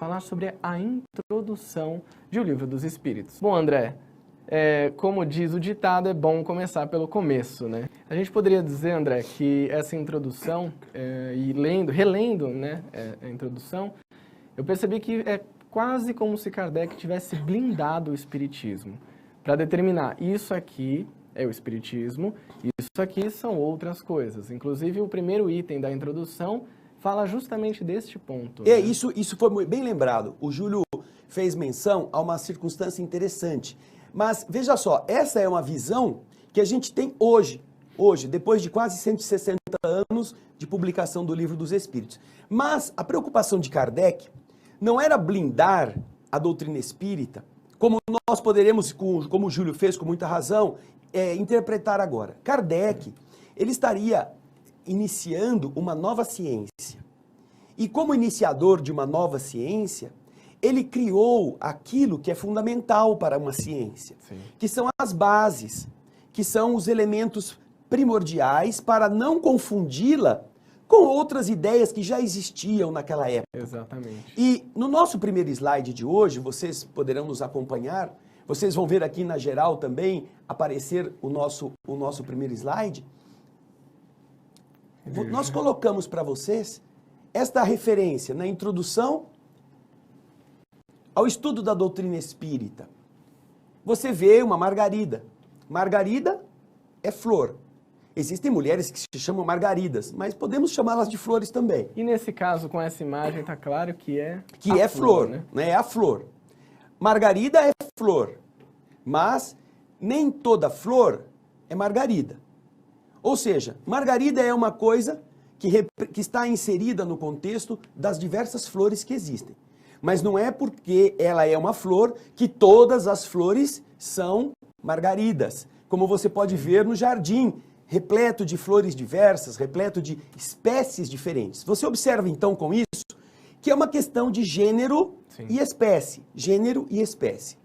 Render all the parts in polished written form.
falar sobre a introdução de O Livro dos Espíritos. Bom, André, como diz o ditado, é bom começar pelo começo, né? A gente poderia dizer, André, que essa introdução, e relendo, né, a introdução, eu percebi que é quase como se Kardec tivesse blindado o Espiritismo, para determinar isso aqui é o Espiritismo, isso aqui são outras coisas. Inclusive, o primeiro item da introdução fala justamente deste ponto. É, né? isso foi bem lembrado. O Júlio fez menção a uma circunstância interessante. Mas, veja só, essa é uma visão que a gente tem hoje, depois de quase 160 anos de publicação do Livro dos Espíritos. Mas a preocupação de Kardec não era blindar a doutrina espírita, como nós poderemos, como o Júlio fez com muita razão, interpretar agora. Kardec, ele estaria iniciando uma nova ciência. E como iniciador de uma nova ciência, ele criou aquilo que é fundamental para uma ciência, Sim. que são as bases, que são os elementos primordiais para não confundi-la com outras ideias que já existiam naquela época. Exatamente. E no nosso primeiro slide de hoje, vocês poderão nos acompanhar, vocês vão ver aqui na geral também aparecer o nosso primeiro slide. Nós colocamos para vocês esta referência na introdução ao estudo da doutrina espírita. Você vê uma margarida. Margarida é flor. Existem mulheres que se chamam margaridas, mas podemos chamá-las de flores também. E nesse caso, com essa imagem, está claro que é Que a flor, né? É a flor. Margarida é flor, mas nem toda flor é margarida. Ou seja, margarida é uma coisa que está inserida no contexto das diversas flores que existem. Mas não é porque ela é uma flor que todas as flores são margaridas. Como você pode ver no jardim, repleto de flores diversas, repleto de espécies diferentes. Você observa então com isso que é uma questão de gênero Sim. e espécie. Gênero e espécie.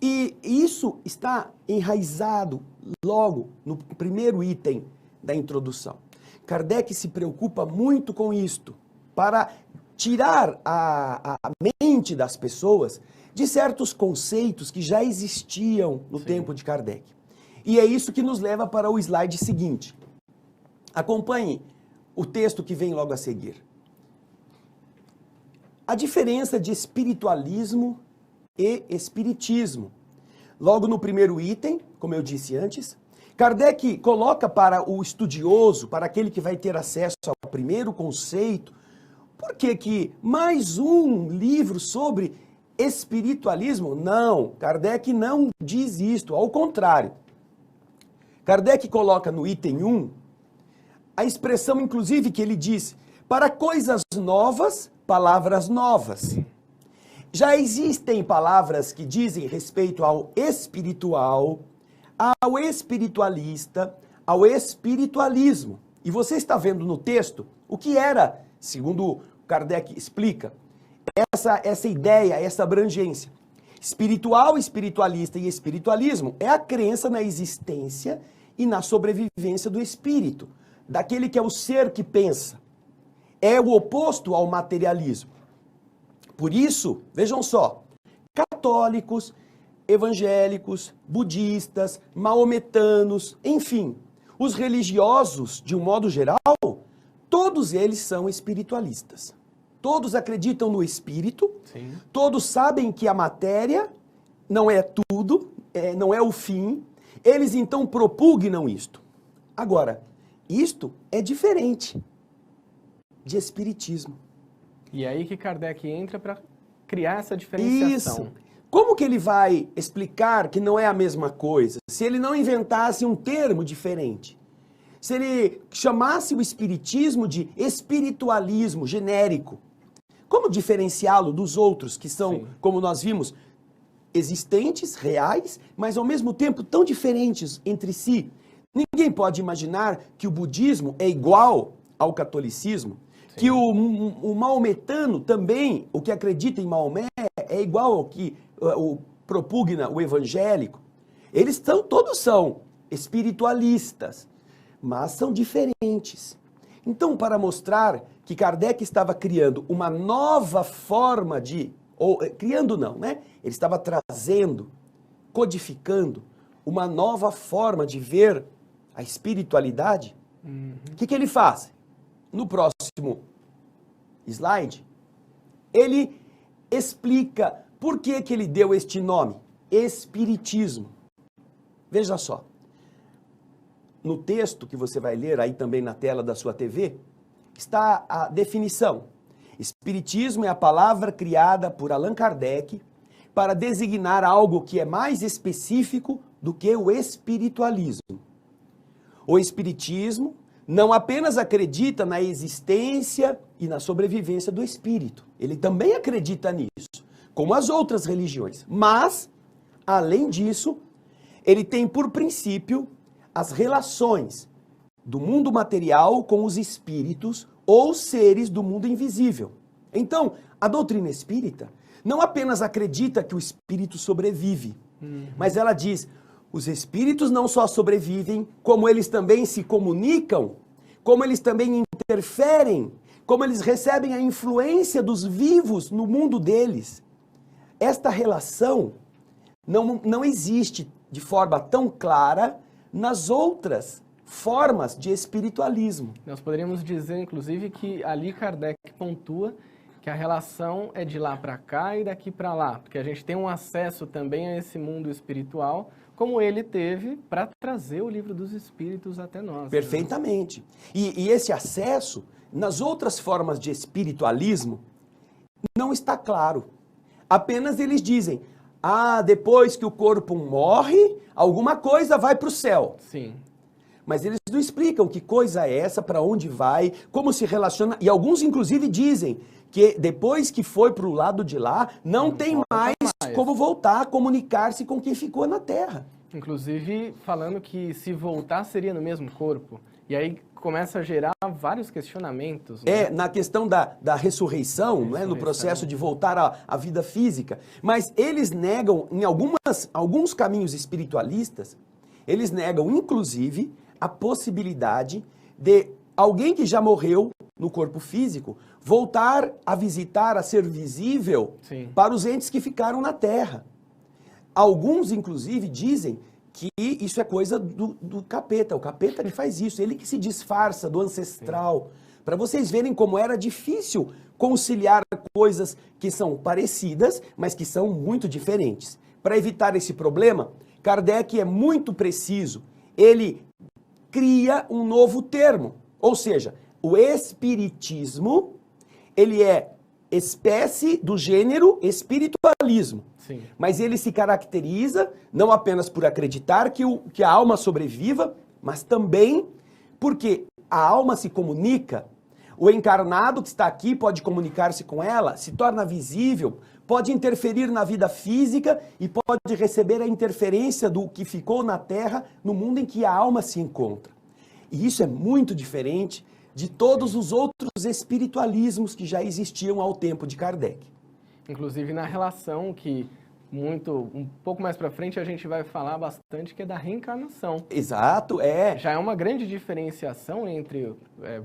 E isso está enraizado logo no primeiro item da introdução. Kardec se preocupa muito com isto, para tirar a mente das pessoas de certos conceitos que já existiam no tempo de Kardec. E é isso que nos leva para o slide seguinte. Acompanhe o texto que vem logo a seguir. A diferença de espiritualismo e espiritismo. Logo no primeiro item, como eu disse antes, Kardec coloca para o estudioso, para aquele que vai ter acesso ao primeiro conceito, por que mais um livro sobre espiritualismo? Não, Kardec não diz isto, ao contrário. Kardec coloca no item 1 a expressão, inclusive, que ele diz, para coisas novas, palavras novas. Já existem palavras que dizem respeito ao espiritual, ao espiritualista, ao espiritualismo. E você está vendo no texto o que era, segundo Kardec explica, essa ideia, essa abrangência. Espiritual, espiritualista e espiritualismo é a crença na existência e na sobrevivência do espírito, daquele que é o ser que pensa. É o oposto ao materialismo. Por isso, vejam só, católicos, evangélicos, budistas, maometanos, enfim, os religiosos, de um modo geral, todos eles são espiritualistas. Todos acreditam no espírito, Sim. Todos sabem que a matéria não é tudo, não é o fim, eles então propugnam isto. Agora, isto é diferente de espiritismo. E é aí que Kardec entra para criar essa diferenciação. Isso. Como que ele vai explicar que não é a mesma coisa? Se ele não inventasse um termo diferente. Se ele chamasse o espiritismo de espiritualismo genérico. Como diferenciá-lo dos outros que são, Sim. como nós vimos, existentes, reais, mas ao mesmo tempo tão diferentes entre si? Ninguém pode imaginar que o budismo é igual ao catolicismo. Sim. Que o maometano também, o que acredita em Maomé, é igual ao que propugna o evangélico. Todos são espiritualistas, mas são diferentes. Então, para mostrar que Kardec estava criando uma nova forma de... criando não, né? Ele estava trazendo, codificando uma nova forma de ver a espiritualidade. O que ele faz? No próximo slide, ele explica por que ele deu este nome, Espiritismo. Veja só, no texto que você vai ler aí também na tela da sua TV, está a definição. Espiritismo é a palavra criada por Allan Kardec para designar algo que é mais específico do que o espiritualismo. O espiritismo não apenas acredita na existência e na sobrevivência do espírito. Ele também acredita nisso, como as outras religiões. Mas, além disso, ele tem por princípio as relações do mundo material com os espíritos ou seres do mundo invisível. Então, a doutrina espírita não apenas acredita que o espírito sobrevive, mas ela diz: os espíritos não só sobrevivem, como eles também se comunicam, como eles também interferem, como eles recebem a influência dos vivos no mundo deles. Esta relação não existe de forma tão clara nas outras formas de espiritualismo. Nós poderíamos dizer, inclusive, que ali Kardec pontua que a relação é de lá para cá e daqui para lá, porque a gente tem um acesso também a esse mundo espiritual, como ele teve para trazer o Livro dos Espíritos até nós. Perfeitamente. Né? E esse acesso, nas outras formas de espiritualismo, não está claro. Apenas eles dizem: depois que o corpo morre, alguma coisa vai para o céu. Sim. Mas eles não explicam que coisa é essa, para onde vai, como se relaciona. E alguns, inclusive, dizem que depois que foi para o lado de lá, não tem mais como voltar a comunicar-se com quem ficou na Terra. Inclusive, falando que se voltar seria no mesmo corpo. E aí começa a gerar vários questionamentos. Né? Na questão da ressurreição, né, no processo de voltar à vida física. Mas eles negam, em alguns caminhos espiritualistas, eles negam, inclusive, a possibilidade de alguém que já morreu no corpo físico voltar a visitar, a ser visível para os entes que ficaram na Terra. Alguns, inclusive, dizem que isso é coisa do capeta, o capeta que faz isso, ele que se disfarça do ancestral, para vocês verem como era difícil conciliar coisas que são parecidas, mas que são muito diferentes. Para evitar esse problema, Kardec é muito preciso, ele cria um novo termo, ou seja, o espiritismo, ele é espécie do gênero espiritualismo. Sim. Mas ele se caracteriza não apenas por acreditar que a alma sobreviva, mas também porque a alma se comunica, o encarnado que está aqui pode comunicar-se com ela, se torna visível, pode interferir na vida física e pode receber a interferência do que ficou na Terra no mundo em que a alma se encontra. E isso é muito diferente de todos os outros espiritualismos que já existiam ao tempo de Kardec. Inclusive na relação que um pouco mais para frente a gente vai falar bastante, que é da reencarnação. Exato, Já é uma grande diferenciação entre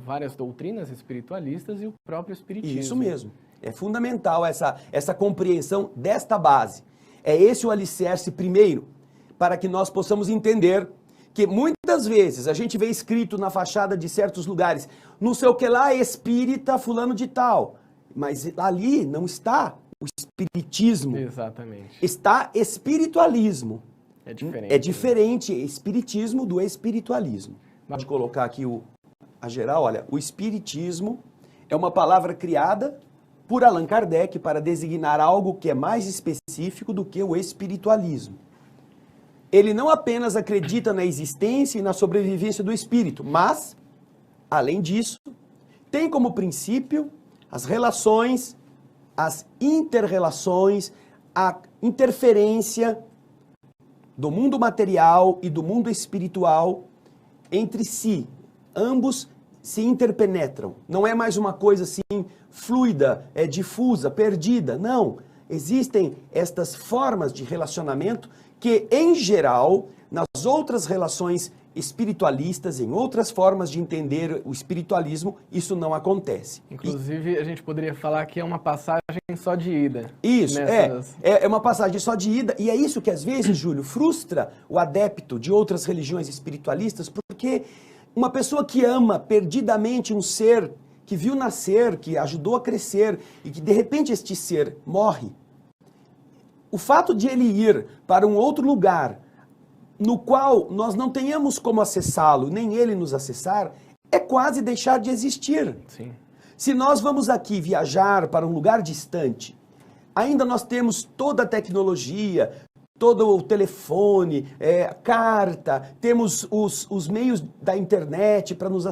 várias doutrinas espiritualistas e o próprio espiritismo. Isso mesmo. É fundamental essa compreensão desta base. É esse o alicerce primeiro, para que nós possamos entender que muitas vezes a gente vê escrito na fachada de certos lugares, não sei o que lá, espírita fulano de tal, mas ali não está o espiritismo. Exatamente. Está espiritualismo. É diferente. É diferente espiritismo do espiritualismo. Pode colocar aqui a geral, olha, o espiritismo é uma palavra criada por Allan Kardec para designar algo que é mais específico do que o espiritualismo. Ele não apenas acredita na existência e na sobrevivência do espírito, mas, além disso, tem como princípio as relações, as interrelações, a interferência do mundo material e do mundo espiritual entre si. Ambos se interpenetram. Não é mais uma coisa assim fluida, difusa, perdida. Não. Existem estas formas de relacionamento que, em geral, nas outras relações espiritualistas, em outras formas de entender o espiritualismo, isso não acontece. Inclusive, a gente poderia falar que é uma passagem só de ida. Isso, é uma passagem só de ida, e é isso que às vezes, Júlio, frustra o adepto de outras religiões espiritualistas, porque uma pessoa que ama perdidamente um ser que viu nascer, que ajudou a crescer, e que de repente este ser morre, o fato de ele ir para um outro lugar, no qual nós não tenhamos como acessá-lo, nem ele nos acessar, é quase deixar de existir. Sim. Se nós vamos aqui viajar para um lugar distante, ainda nós temos toda a tecnologia, todo o telefone, carta, temos os meios da internet para nos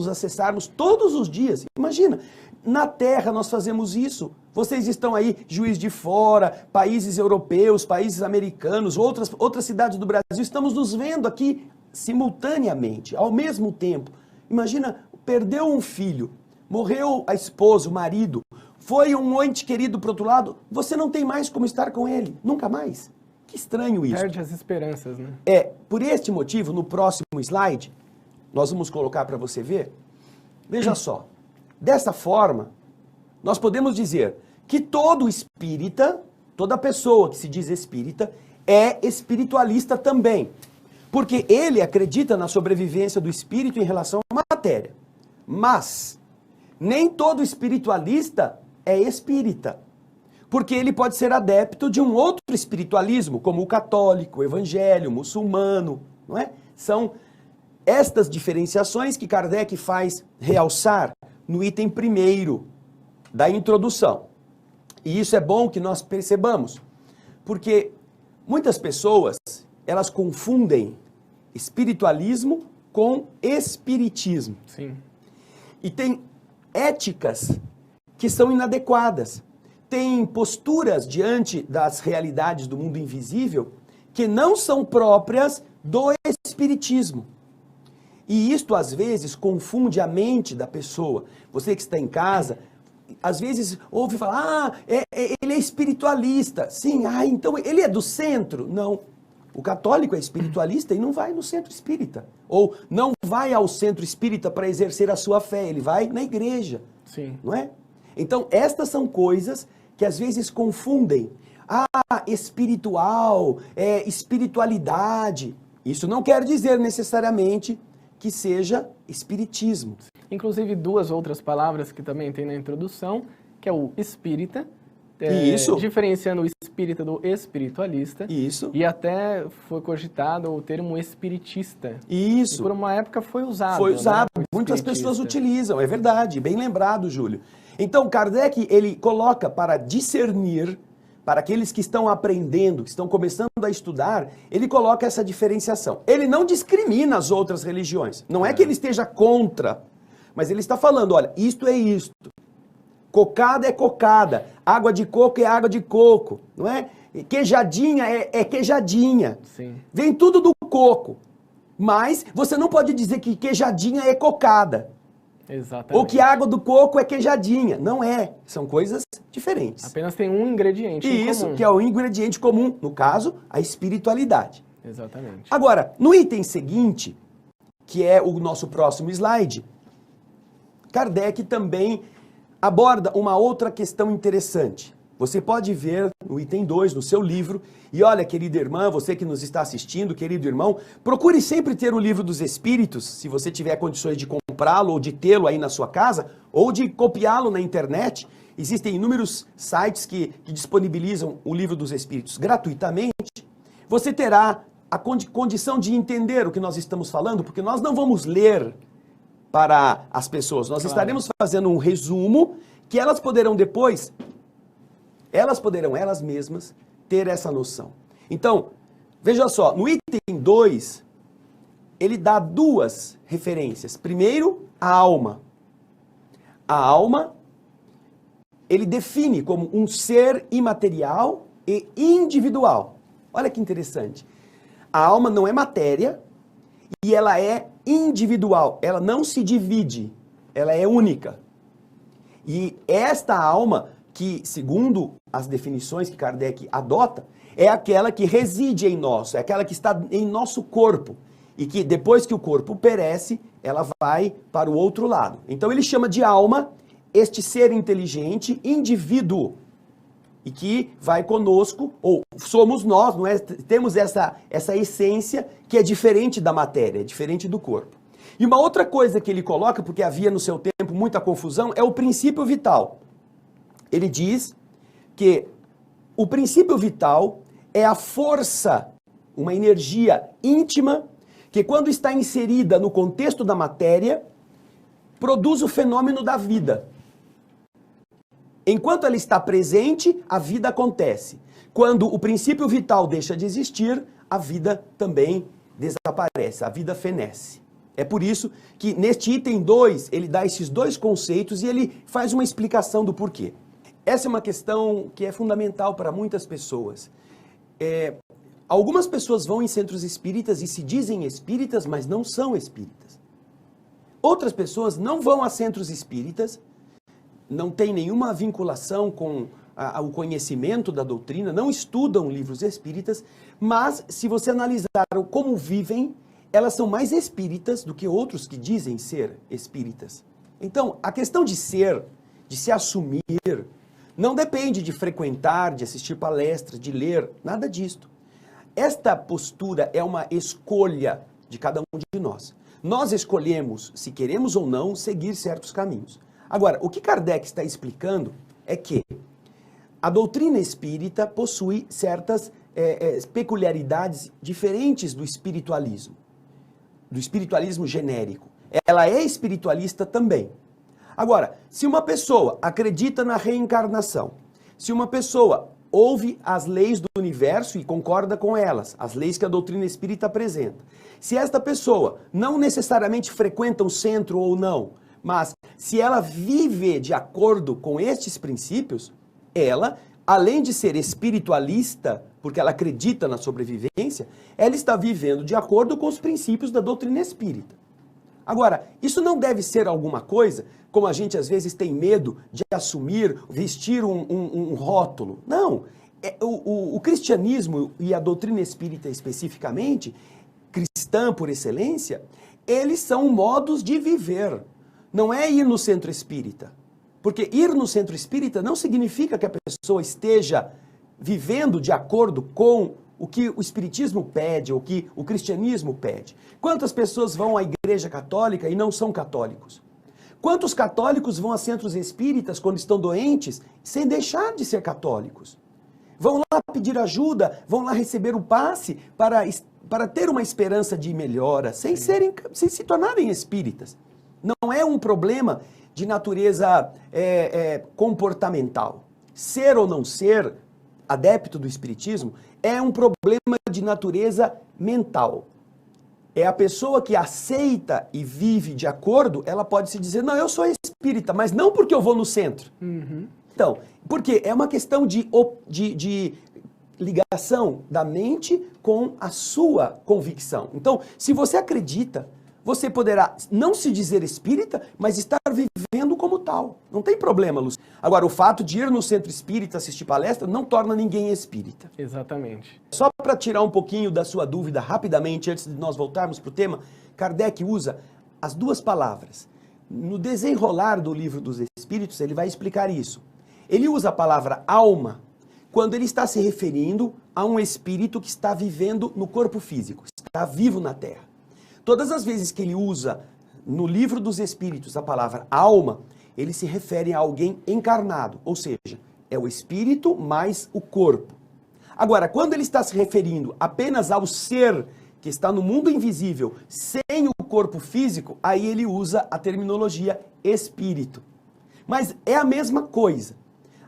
acessarmos todos os dias. Imagina, na Terra nós fazemos isso. Vocês estão aí, Juiz de Fora, países europeus, países americanos, outras cidades do Brasil, estamos nos vendo aqui simultaneamente, ao mesmo tempo. Imagina, perdeu um filho, morreu a esposa, o marido, foi um ente querido para o outro lado, você não tem mais como estar com ele, nunca mais. Que estranho isso. Perde as esperanças, né? Por este motivo, no próximo slide, nós vamos colocar para você ver, veja só, dessa forma, nós podemos dizer que todo espírita, toda pessoa que se diz espírita, é espiritualista também. Porque ele acredita na sobrevivência do espírito em relação à matéria. Mas nem todo espiritualista é espírita. Porque ele pode ser adepto de um outro espiritualismo, como o católico, o evangélico, o muçulmano, não é? São estas diferenciações que Kardec faz realçar no item 1º da introdução. E isso é bom que nós percebamos, porque muitas pessoas, elas confundem espiritualismo com espiritismo. Sim. E tem éticas que são inadequadas. Tem posturas diante das realidades do mundo invisível que não são próprias do espiritismo. E isto, às vezes, confunde a mente da pessoa. Você que está em casa, às vezes ouve falar, ele é espiritualista. Sim, então ele é do centro? Não. O católico é espiritualista e não vai no centro espírita. Ou não vai ao centro espírita para exercer a sua fé, ele vai na igreja. Sim. Não é? Então, estas são coisas que às vezes confundem. Espiritual, espiritualidade. Isso não quer dizer necessariamente que seja espiritismo. Inclusive, duas outras palavras que também tem na introdução, que é o espírita, Isso. diferenciando o espírita do espiritualista. Isso. E até foi cogitado o termo espiritista. Isso. E por uma época foi usado. Foi usado. Né, Muitas pessoas utilizam, é verdade. Bem lembrado, Júlio. Então, Kardec, ele coloca para discernir, para aqueles que estão aprendendo, que estão começando a estudar, ele coloca essa diferenciação. Ele não discrimina as outras religiões. Não é que ele esteja contra, mas ele está falando, olha, isto é isto. Cocada é cocada, água de coco é água de coco, não é? Queijadinha é queijadinha. Sim. Vem tudo do coco. Mas você não pode dizer que queijadinha é cocada. Exatamente. Ou que a água do coco é queijadinha. Não é. São coisas diferentes. Apenas tem um ingrediente em Isso, comum. que é o ingrediente comum. No caso, a espiritualidade. Exatamente. Agora, no item seguinte, que é o nosso próximo slide, Kardec também aborda uma outra questão interessante. Você pode ver no item 2, no seu livro, e olha, querida irmã, você que nos está assistindo, querido irmão, procure sempre ter o Livro dos Espíritos, se você tiver condições de comprá-lo ou de tê-lo aí na sua casa, ou de copiá-lo na internet. Existem inúmeros sites que disponibilizam o Livro dos Espíritos gratuitamente. Você terá a condição de entender o que nós estamos falando, porque nós não vamos ler para as pessoas, nós estaremos fazendo um resumo que elas poderão depois... elas mesmas, ter essa noção. Então, veja só, no item 2, ele dá duas referências. Primeiro, a alma. A alma, ele define como um ser imaterial e individual. Olha que interessante. A alma não é matéria e ela é individual. Ela não se divide, ela é única. E esta alma, que, segundo as definições que Kardec adota, é aquela que reside em nós, é aquela que está em nosso corpo. e que depois que o corpo perece, ela vai para o outro lado. Então ele chama de alma este ser inteligente, indivíduo, e que vai conosco, ou somos nós, não é? Temos essa essência que é diferente da matéria, é diferente do corpo. E uma outra coisa que ele coloca, porque havia no seu tempo muita confusão, é o princípio vital. Ele diz que o princípio vital é a força, uma energia íntima, que quando está inserida no contexto da matéria, produz o fenômeno da vida. Enquanto ela está presente, a vida acontece. Quando o princípio vital deixa de existir, a vida também desaparece, a vida fenece. É por isso que neste item 2, ele dá esses dois conceitos e ele faz uma explicação do porquê. Essa é uma questão que é fundamental para muitas pessoas. Algumas pessoas vão em centros espíritas e se dizem espíritas, mas não são espíritas. Outras pessoas não vão a centros espíritas, não têm nenhuma vinculação com o conhecimento da doutrina, não estudam livros espíritas, mas se você analisar como vivem, elas são mais espíritas do que outros que dizem ser espíritas. Então, a questão de ser, de se assumir, não depende de frequentar, de assistir palestras, de ler, nada disto. Esta postura é uma escolha de cada um de nós. Nós escolhemos, se queremos ou não, seguir certos caminhos. Agora, o que Kardec está explicando é que a doutrina espírita possui certas peculiaridades diferentes do espiritualismo genérico. Ela é espiritualista também. Agora, se uma pessoa acredita na reencarnação, se uma pessoa ouve as leis do universo e concorda com elas, as leis que a doutrina espírita apresenta, se esta pessoa não necessariamente frequenta um centro ou não, mas se ela vive de acordo com estes princípios, ela, além de ser espiritualista, porque ela acredita na sobrevivência, ela está vivendo de acordo com os princípios da doutrina espírita. Agora, isso não deve ser alguma coisa, como a gente às vezes tem medo de assumir, vestir um rótulo. Não, o cristianismo e a doutrina espírita especificamente, cristã por excelência, eles são modos de viver. Não é ir no centro espírita. Porque ir no centro espírita não significa que a pessoa esteja vivendo de acordo com o que o espiritismo pede, ou o que o cristianismo pede. Quantas pessoas vão à igreja católica e não são católicos? Quantos católicos vão a centros espíritas quando estão doentes, sem deixar de ser católicos? Vão lá pedir ajuda, vão lá receber o passe para ter uma esperança de melhora, sem se tornarem espíritas. Não é um problema de natureza comportamental. Ser ou não ser adepto do espiritismo é um problema de natureza mental. É a pessoa que aceita e vive de acordo, ela pode se dizer, não, eu sou espírita, mas não porque eu vou no centro. Uhum. Então, porque é uma questão de ligação da mente com a sua convicção. Então, se você acredita, você poderá não se dizer espírita, mas estar vivendo como tal. Não tem problema, Lúcio. Agora, o fato de ir no centro espírita assistir palestra não torna ninguém espírita. Exatamente. Só para tirar um pouquinho da sua dúvida rapidamente, antes de nós voltarmos para o tema, Kardec usa as duas palavras. No desenrolar do Livro dos Espíritos, ele vai explicar isso. Ele usa a palavra alma quando ele está se referindo a um espírito que está vivendo no corpo físico, está vivo na Terra. Todas as vezes que ele usa no Livro dos Espíritos a palavra alma, ele se refere a alguém encarnado, ou seja, é o espírito mais o corpo. Agora, quando ele está se referindo apenas ao ser que está no mundo invisível, sem o corpo físico, aí ele usa a terminologia espírito. Mas é a mesma coisa.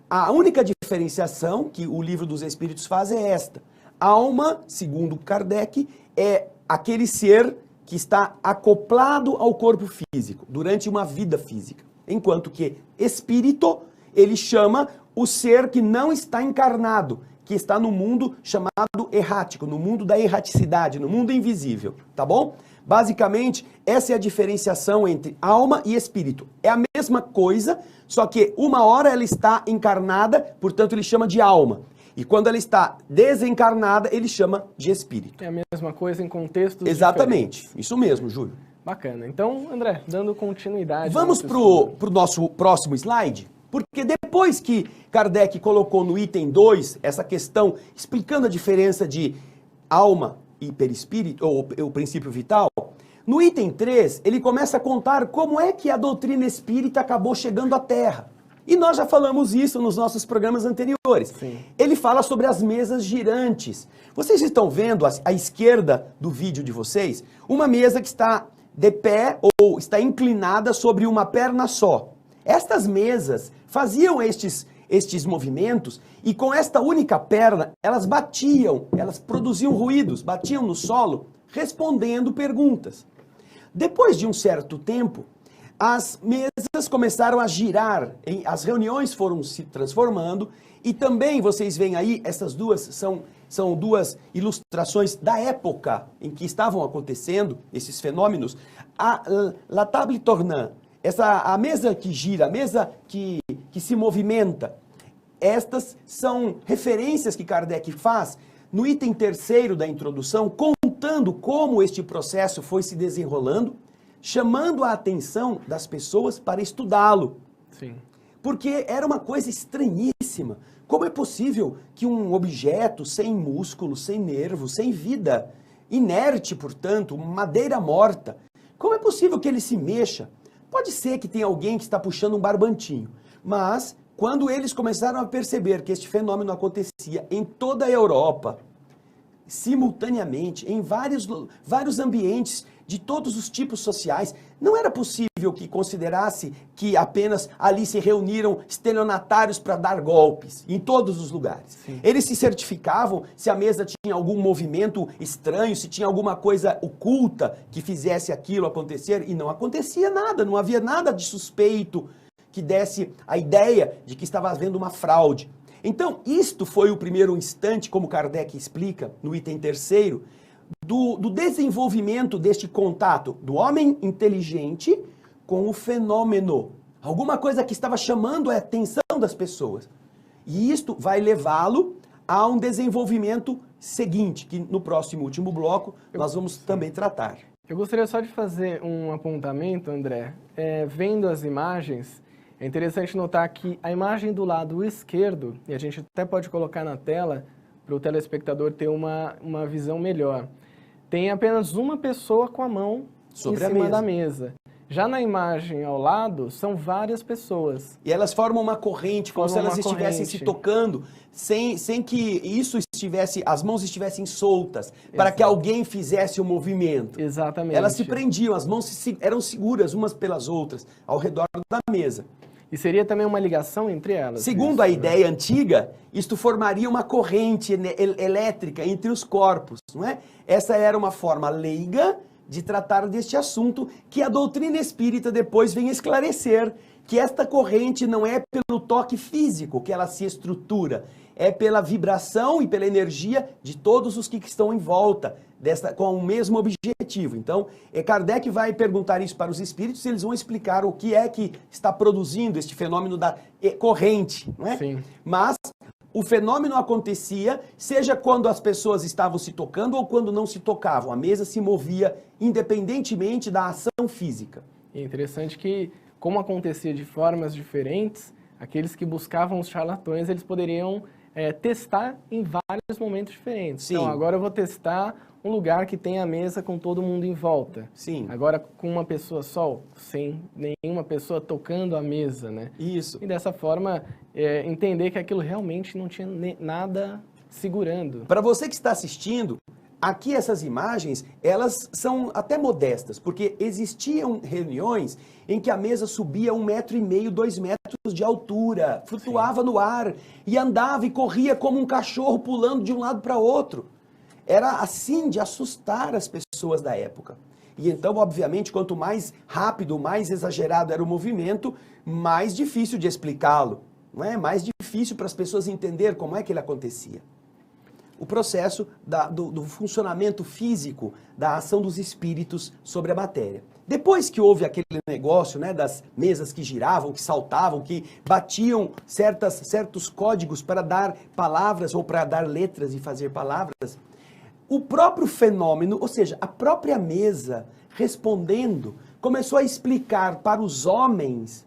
A única diferenciação que o Livro dos Espíritos faz é esta. Alma, segundo Kardec, é aquele ser que está acoplado ao corpo físico, durante uma vida física. Enquanto que espírito, ele chama o ser que não está encarnado, que está no mundo chamado errático, no mundo da erraticidade, no mundo invisível, tá bom? Basicamente, essa é a diferenciação entre alma e espírito. É a mesma coisa, só que uma hora ela está encarnada, portanto ele chama de alma. E quando ela está desencarnada, ele chama de espírito. É a mesma coisa em contextos Exatamente, diferentes. isso mesmo, Júlio. Bacana. Então, André, dando continuidade... Vamos para o nosso próximo slide? Porque depois que Kardec colocou no item 2 essa questão explicando a diferença de alma e perispírito, ou o princípio vital, no item 3 ele começa a contar como é que a doutrina espírita acabou chegando à Terra. E nós já falamos isso nos nossos programas anteriores. Sim. Ele fala sobre as mesas girantes. Vocês estão vendo à esquerda do vídeo de vocês uma mesa que está de pé ou está inclinada sobre uma perna só. Estas mesas faziam estes movimentos e com esta única perna elas batiam, elas produziam ruídos, batiam no solo, respondendo perguntas. Depois de um certo tempo, as mesas começaram a girar, as reuniões foram se transformando e também vocês veem aí, essas duas são duas ilustrações da época em que estavam acontecendo esses fenômenos. La table tournante, a mesa que gira, a mesa que se movimenta, estas são referências que Kardec faz no item 3º da introdução, contando como este processo foi se desenrolando, chamando a atenção das pessoas para estudá-lo. Sim. Porque era uma coisa estranhíssima. Como é possível que um objeto sem músculo, sem nervo, sem vida, inerte, portanto, madeira morta, como é possível que ele se mexa? Pode ser que tenha alguém que está puxando um barbantinho, mas quando eles começaram a perceber que este fenômeno acontecia em toda a Europa, simultaneamente, em vários ambientes de todos os tipos sociais, não era possível que considerasse que apenas ali se reuniram estelionatários para dar golpes, em todos os lugares. Sim. Eles se certificavam se a mesa tinha algum movimento estranho, se tinha alguma coisa oculta que fizesse aquilo acontecer, e não acontecia nada, não havia nada de suspeito que desse a ideia de que estava havendo uma fraude. Então, isto foi o primeiro instante, como Kardec explica no item 3º, do desenvolvimento deste contato do homem inteligente com o fenômeno. Alguma coisa que estava chamando a atenção das pessoas. E isto vai levá-lo a um desenvolvimento seguinte, que no próximo último bloco nós vamos também tratar. Eu gostaria só de fazer um apontamento, André. Vendo as imagens, é interessante notar que a imagem do lado esquerdo, e a gente até pode colocar na tela para o telespectador ter uma visão melhor, tem apenas uma pessoa com a mão sobre em cima da mesa. Já na imagem ao lado, são várias pessoas. E elas formam uma corrente, como se elas estivessem se tocando, sem que as mãos estivessem soltas, para que alguém fizesse o movimento. Exatamente. Elas se prendiam, as mãos eram seguras umas pelas outras, ao redor da mesa. E seria também uma ligação entre elas. Segundo a ideia antiga, isto formaria uma corrente elétrica entre os corpos, não é? Essa era uma forma leiga de tratar deste assunto que a doutrina espírita depois vem esclarecer, que esta corrente não é pelo toque físico que ela se estrutura, é pela vibração e pela energia de todos os que estão em volta, com o mesmo objetivo. Então, Kardec vai perguntar isso para os espíritos e eles vão explicar o que é que está produzindo este fenômeno da corrente, não é? Sim. Mas o fenômeno acontecia, seja quando as pessoas estavam se tocando ou quando não se tocavam. A mesa se movia independentemente da ação física. E é interessante que, como acontecia de formas diferentes, aqueles que buscavam os charlatões, eles poderiam testar em vários momentos diferentes. Sim. Então, agora eu vou testar um lugar que tem a mesa com todo mundo em volta. Sim. Agora com uma pessoa só, sem nenhuma pessoa tocando a mesa, né? Isso. E dessa forma, entender que aquilo realmente não tinha nada segurando. Para você que está assistindo, aqui essas imagens, elas são até modestas, porque existiam reuniões em que a mesa subia 1,5 m, 2 metros de altura, flutuava no ar e andava e corria como um cachorro pulando de um lado para outro. Era assim de assustar as pessoas da época. E então, obviamente, quanto mais rápido, mais exagerado era o movimento, mais difícil de explicá-lo, não é? Mais difícil para as pessoas entender como é que ele acontecia. O processo do funcionamento físico da ação dos espíritos sobre a matéria. Depois que houve aquele negócio, né, das mesas que giravam, que saltavam, que batiam certos códigos para dar palavras ou para dar letras e fazer palavras, o próprio fenômeno, ou seja, a própria mesa respondendo, começou a explicar para os homens,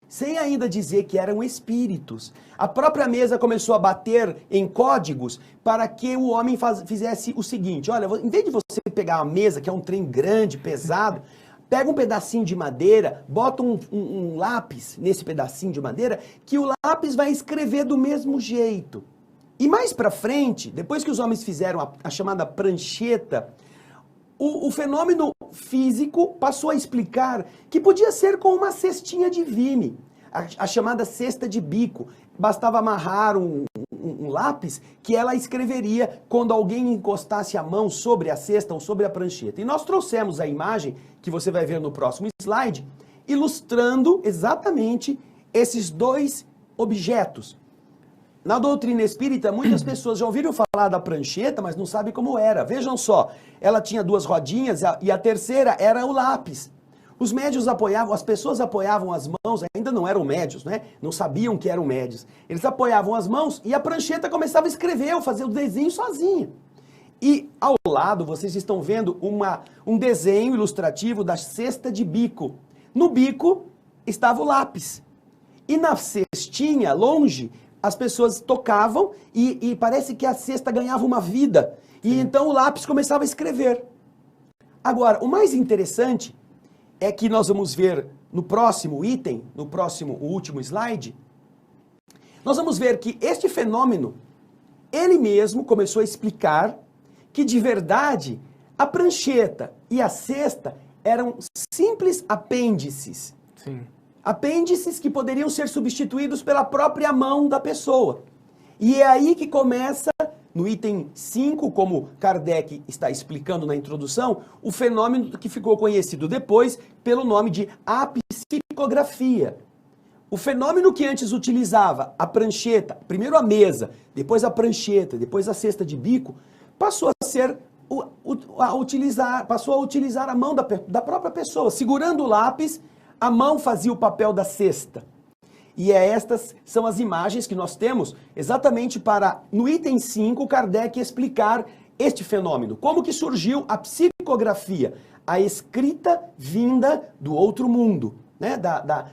sem ainda dizer que eram espíritos. A própria mesa começou a bater em códigos para que o homem fizesse o seguinte: olha, em vez de você pegar uma mesa, que é um trem grande, pesado, pega um pedacinho de madeira, bota um lápis nesse pedacinho de madeira, que o lápis vai escrever do mesmo jeito. E mais para frente, depois que os homens fizeram a chamada prancheta, o fenômeno físico passou a explicar que podia ser com uma cestinha de vime, a chamada cesta de bico. Bastava amarrar um lápis que ela escreveria quando alguém encostasse a mão sobre a cesta ou sobre a prancheta. E nós trouxemos a imagem, que você vai ver no próximo slide, ilustrando exatamente esses dois objetos. Na doutrina espírita, muitas pessoas já ouviram falar da prancheta, mas não sabem como era. Vejam só, ela tinha duas rodinhas e a terceira era o lápis. Os médios apoiavam, as pessoas apoiavam as mãos, ainda não eram médios, né? Não sabiam que eram médios. Eles apoiavam as mãos e a prancheta começava a escrever, ou fazer o desenho sozinha. E ao lado, vocês estão vendo um desenho ilustrativo da cesta de bico. No bico estava o lápis. E na cestinha, longe, as pessoas tocavam e parece que a cesta ganhava uma vida. E então o lápis começava a escrever. Agora, o mais interessante é que nós vamos ver no próximo item, o último slide, nós vamos ver que este fenômeno, ele mesmo começou a explicar que de verdade a prancheta e a cesta eram simples apêndices. Sim. Apêndices que poderiam ser substituídos pela própria mão da pessoa. E é aí que começa, no item 5, como Kardec está explicando na introdução, o fenômeno que ficou conhecido depois pelo nome de apsicografia. O fenômeno que antes utilizava a prancheta, primeiro a mesa, depois a prancheta, depois a cesta de bico, passou a utilizar a mão da própria pessoa, segurando o lápis. A mão fazia o papel da cesta. E estas são as imagens que nós temos exatamente para, no item 5, Kardec explicar este fenômeno. Como que surgiu a psicografia, a escrita vinda do outro mundo, né?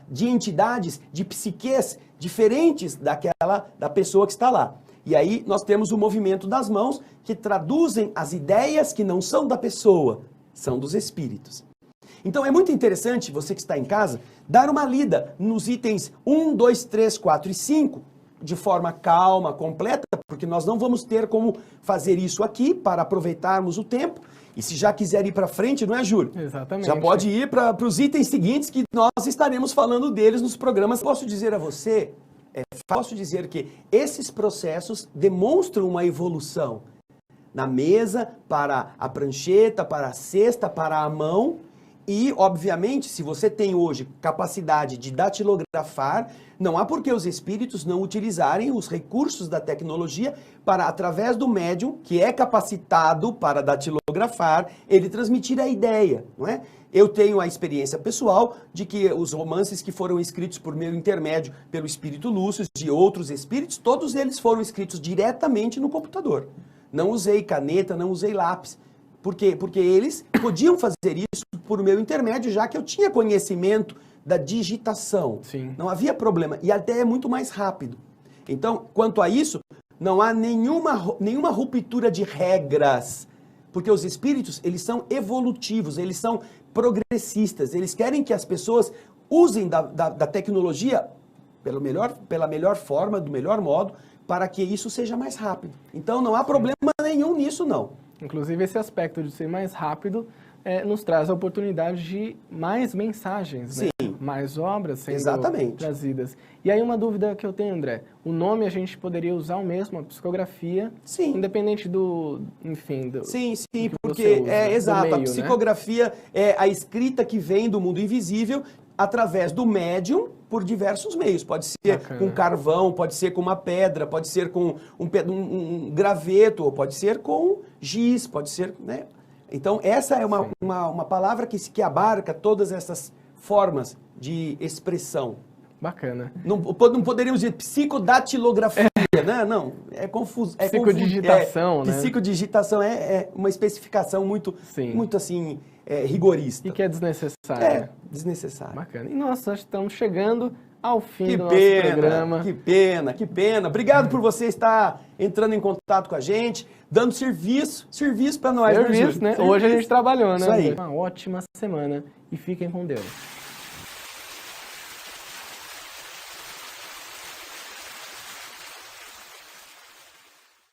De entidades, de psiques diferentes da pessoa que está lá. E aí nós temos o movimento das mãos que traduzem as ideias que não são da pessoa, são dos espíritos. Então é muito interessante, você que está em casa, dar uma lida nos itens 1, 2, 3, 4 e 5, de forma calma, completa, porque nós não vamos ter como fazer isso aqui para aproveitarmos o tempo. E se já quiser ir para frente, não é, Júlio? Exatamente. Já pode ir para os itens seguintes que nós estaremos falando deles nos programas. Posso dizer a você, que esses processos demonstram uma evolução na mesa, para a prancheta, para a cesta, para a mão. E, obviamente, se você tem hoje capacidade de datilografar, não há por que os espíritos não utilizarem os recursos da tecnologia para, através do médium, que é capacitado para datilografar, ele transmitir a ideia, não é? Eu tenho a experiência pessoal de que os romances que foram escritos por meu intermédio pelo espírito Lúcio e outros espíritos, todos eles foram escritos diretamente no computador. Não usei caneta, não usei lápis. Por quê? Porque eles podiam fazer isso por meu intermédio, já que eu tinha conhecimento da digitação. Sim. Não havia problema. E até é muito mais rápido. Então, quanto a isso, não há nenhuma ruptura de regras. Porque os espíritos, eles são evolutivos, eles são progressistas. Eles querem que as pessoas usem da tecnologia pela melhor forma, do melhor modo, para que isso seja mais rápido. Então, não há problema nenhum nisso, não. Inclusive, esse aspecto de ser mais rápido nos traz a oportunidade de mais mensagens, né? Sim. Mais obras sendo Exatamente. trazidas. E aí uma dúvida que eu tenho, André, o nome a gente poderia usar o mesmo, a psicografia, Sim. independente do, enfim... Sim, que porque usa, exato, meio, a psicografia é a escrita que vem do mundo invisível através do médium por diversos meios. Pode ser com carvão, pode ser com uma pedra, pode ser com um graveto, ou pode ser com giz, pode ser, né? Então, essa é uma palavra que abarca todas essas formas de expressão. Bacana. Não poderíamos dizer psicodatilografia, né? Não, é confuso. Psicodigitação, né? Psicodigitação é uma especificação muito assim, rigorista. E que é desnecessária. Desnecessária. Bacana. E nós estamos chegando ao fim do nosso programa. Que pena. Obrigado por você estar entrando em contato com a gente, dando serviço para nós. Serviço, né? Hoje a gente trabalhou, né? Isso aí. Uma ótima semana e fiquem com Deus.